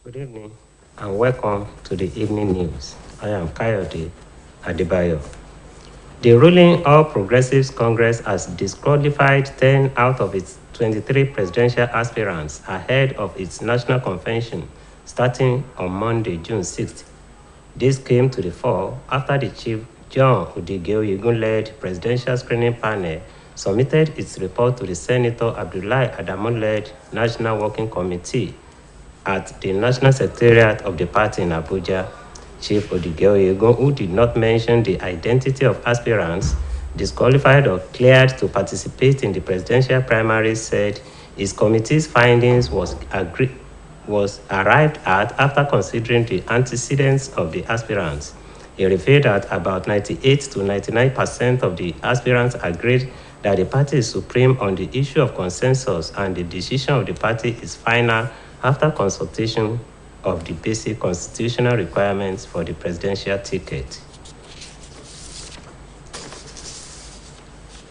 Good evening and welcome to the evening news. I am Kayode Adebayo. The ruling All Progressives Congress has disqualified 10 out of its 23 presidential aspirants ahead of its national convention starting on Monday, June 6th. This came to the fore after the Chief John Udigeoyegun-led presidential screening panel submitted its report to the Senator Abdullahi Adamu-led National Working Committee at the National Secretariat of the party in Abuja. Chief Udigeoyegun, who did not mention the identity of aspirants disqualified or cleared to participate in the presidential primaries, said his committee's findings was arrived at after considering the antecedents of the aspirants. He revealed that about 98 to 99% of the aspirants agreed that the party is supreme on the issue of consensus and the decision of the party is final after consultation of the basic constitutional requirements for the presidential ticket.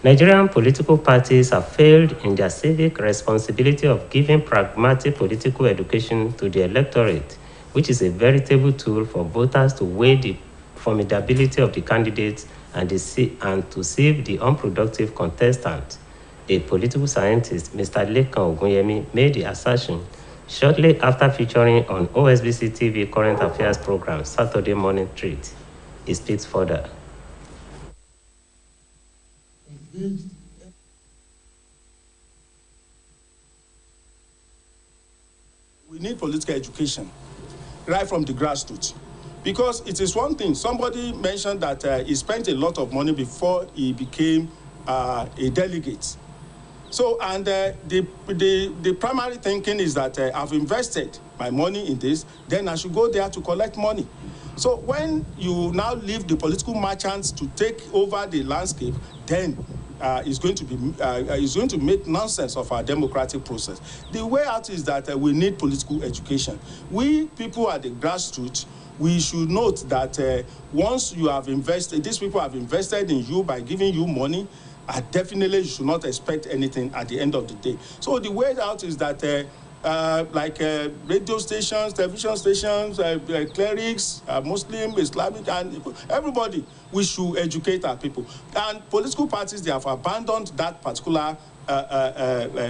Nigerian political parties have failed in their civic responsibility of giving pragmatic political education to the electorate, which is a veritable tool for voters to weigh the formidability of the candidates and to save the unproductive contestant. A political scientist, Mr. Lekan Ogunyemi, made the assertion shortly after featuring on OSBC TV current affairs program Saturday Morning Treat. He speaks further. We need political education right from the grassroots, because it is one thing. Somebody mentioned that he spent a lot of money before he became a delegate. So, and the primary thinking is that I've invested my money in this, then I should go there to collect money. So when you now leave the political merchants to take over the landscape, then it's going to make nonsense of our democratic process. The way out is that we need political education. We people at the grassroots, we should note that once you have invested, these people have invested in you by giving you money, definitely you should not expect anything at the end of the day. So the way out is that radio stations, television stations, clerics, Muslim, Islamic, and everybody, we should educate our people. And political parties, they have abandoned that particular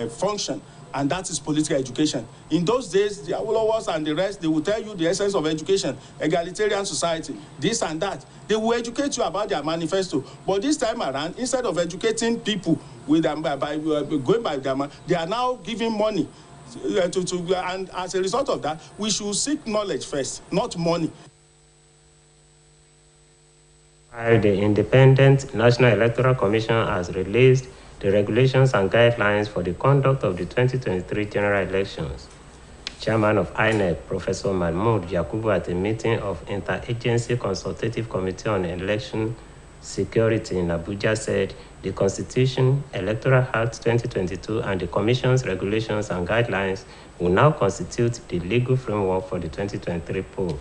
function, and that is political education. In those days, the Awolowos and the rest, they will tell you the essence of education, egalitarian society, this and that. They will educate you about their manifesto. But this time around, instead of educating people with them going by them, they are now giving money and as a result of that, we should seek knowledge first, not money. While the Independent National Electoral Commission has released the regulations and guidelines for the conduct of the 2023 general elections, Chairman of INEC, Professor Mahmood Yakubu, at a meeting of Interagency Consultative Committee on Election Security in Abuja, said the Constitution, Electoral Act 2022, and the Commission's regulations and guidelines will now constitute the legal framework for the 2023 poll.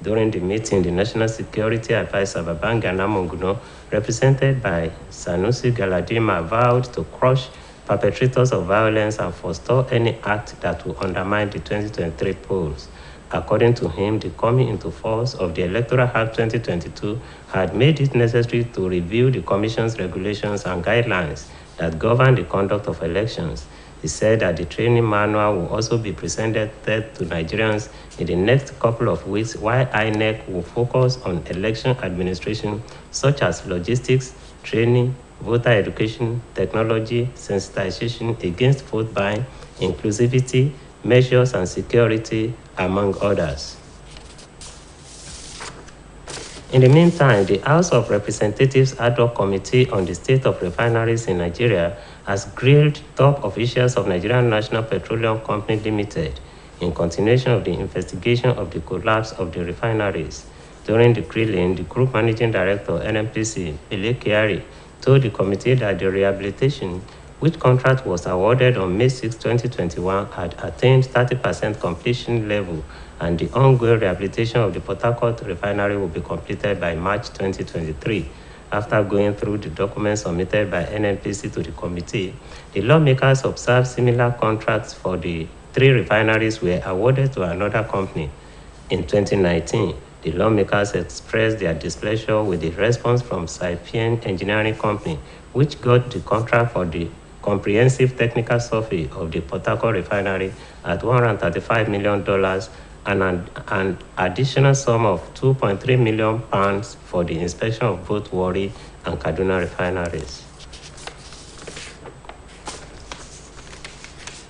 During the meeting, the National Security Advisor Babangana Monguno, represented by Sanusi Galadima, vowed to crush perpetrators of violence and forestall any act that will undermine the 2023 polls. According to him, the coming into force of the Electoral Act 2022 had made it necessary to review the Commission's regulations and guidelines that govern the conduct of elections. He said that the training manual will also be presented to Nigerians in the next couple of weeks, while INEC will focus on election administration such as logistics, training, voter education, technology, sensitization against vote buying, inclusivity, measures and security, among others. In the meantime, the House of Representatives Ad hoc Committee on the State of Refineries in Nigeria has grilled top officials of Nigerian National Petroleum Company Limited in continuation of the investigation of the collapse of the refineries. During the grilling, the Group Managing Director, NNPC, Ile Kyari, told the committee that the rehabilitation, which contract was awarded on May 6, 2021, had attained 30% completion level, and the ongoing rehabilitation of the Port Harcourt refinery will be completed by March 2023. After going through the documents submitted by NNPC to the committee, the lawmakers observed similar contracts for the 3 refineries were awarded to another company. In 2019, the lawmakers expressed their displeasure with the response from Saipien Engineering Company, which got the contract for the comprehensive technical survey of the Port Harcourt refinery at $135 million and an additional sum of £2.3 million for the inspection of both Warri and Kaduna refineries.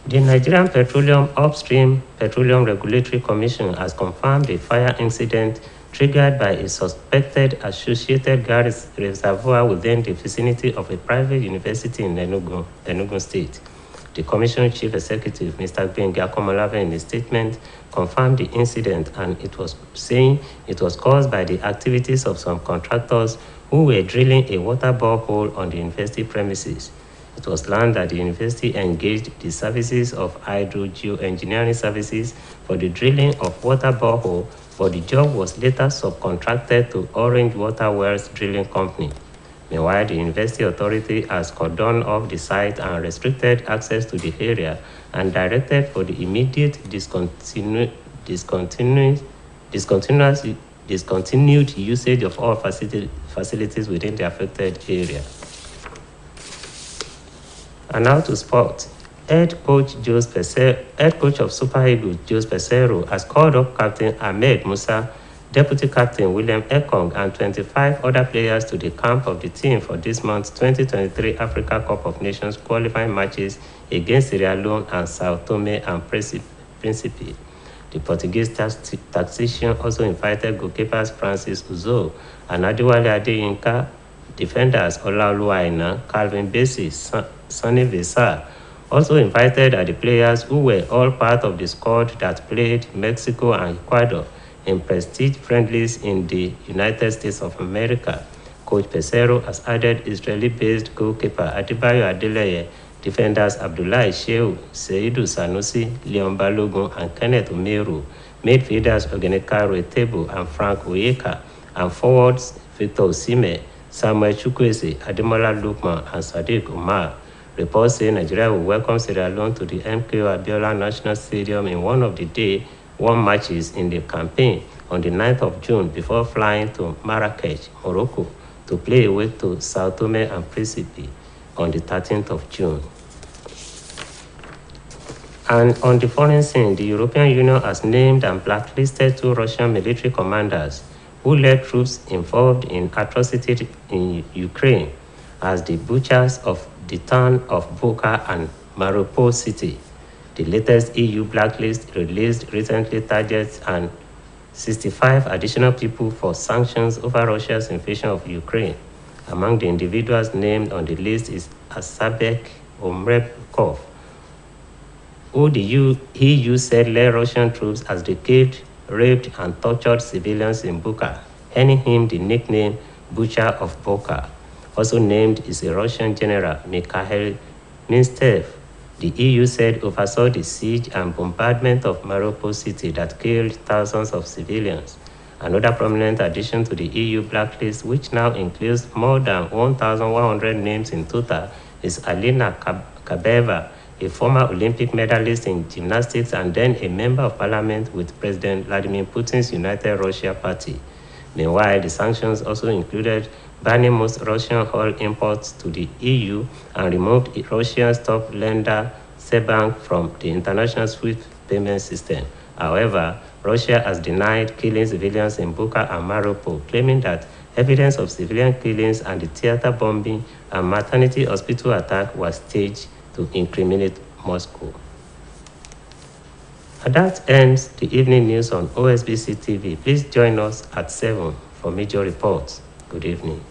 The Nigerian Upstream Petroleum Regulatory Commission has confirmed a fire incident triggered by a suspected associated gas reservoir within the vicinity of a private university in Enugu State. The Commission Chief Executive, Mr. Gbenga Komolafe, in a statement, confirmed the incident, and it was saying it was caused by the activities of some contractors who were drilling a water borehole on the university premises. It was learned that the university engaged the services of Hydrogeoengineering Services for the drilling of water borehole, but the job was later subcontracted to Orange Water Wells Drilling Company. Meanwhile, the University Authority has cordoned off the site and restricted access to the area and directed for the immediate discontinued usage of all facilities within the affected area. And now to sport. Head coach of Super Eagles, Jose Peseiro, has called up Captain Ahmed Musa, Deputy Captain William Ekong, and 25 other players to the camp of the team for this month's 2023 Africa Cup of Nations qualifying matches against Sierra Leone and Sao Tome and Principe. The Portuguese tactician also invited goalkeepers Francis Uzo and Adewale Adeyinka, defenders Olaoluwa Aina, Calvin Bassey, Sonny Vesa. Also invited are the players who were all part of the squad that played Mexico and Ecuador in prestige friendlies in the United States of America. Coach Peseiro has added Israeli-based goalkeeper Adebayo Adeleye, defenders Abdullahi Shehu, Seidu Sanusi, Leon Balogun, and Kenneth Omeru, midfielders Ogenekaro Etebo and Frank Oyeka, and forwards Victor Osimhen, Samuel Chukwueze, Ademola Lookman, and Sadiq Umar. Reports say Nigeria will welcome Sierra Leone to the MKO Abiola National Stadium in one of the day one matches in the campaign on the 9th of June before flying to Marrakech, Morocco, to play away to Sao Tome and Principe on the 13th of June. And on the foreign scene, the European Union has named and blacklisted 2 Russian military commanders who led troops involved in atrocities in Ukraine as the butchers of the town of Boka and Mariupol City. The latest EU blacklist released recently targets and 65 additional people for sanctions over Russia's invasion of Ukraine. Among the individuals named on the list is Asabek Omrebkov, who the EU said led Russian troops as they killed, raped, and tortured civilians in Bucha, earning him the nickname Butcher of Boka. Also named is a Russian general, Mikhail Minstev. The EU said oversaw the siege and bombardment of Mariupol city that killed thousands of civilians. Another prominent addition to the EU blacklist, which now includes more than 1,100 names in total, is Alina Kabeva, a former Olympic medalist in gymnastics and then a member of parliament with President Vladimir Putin's United Russia Party. Meanwhile, the sanctions also included banning most Russian oil imports to the EU and removed Russia's top lender, Sberbank, from the international SWIFT payment system. However, Russia has denied killing civilians in Bucha and Mariupol, claiming that evidence of civilian killings and the theater bombing and maternity hospital attack was staged to incriminate Moscow. And that ends the evening news on OSBC TV. Please join us at 7 for major reports. Good evening.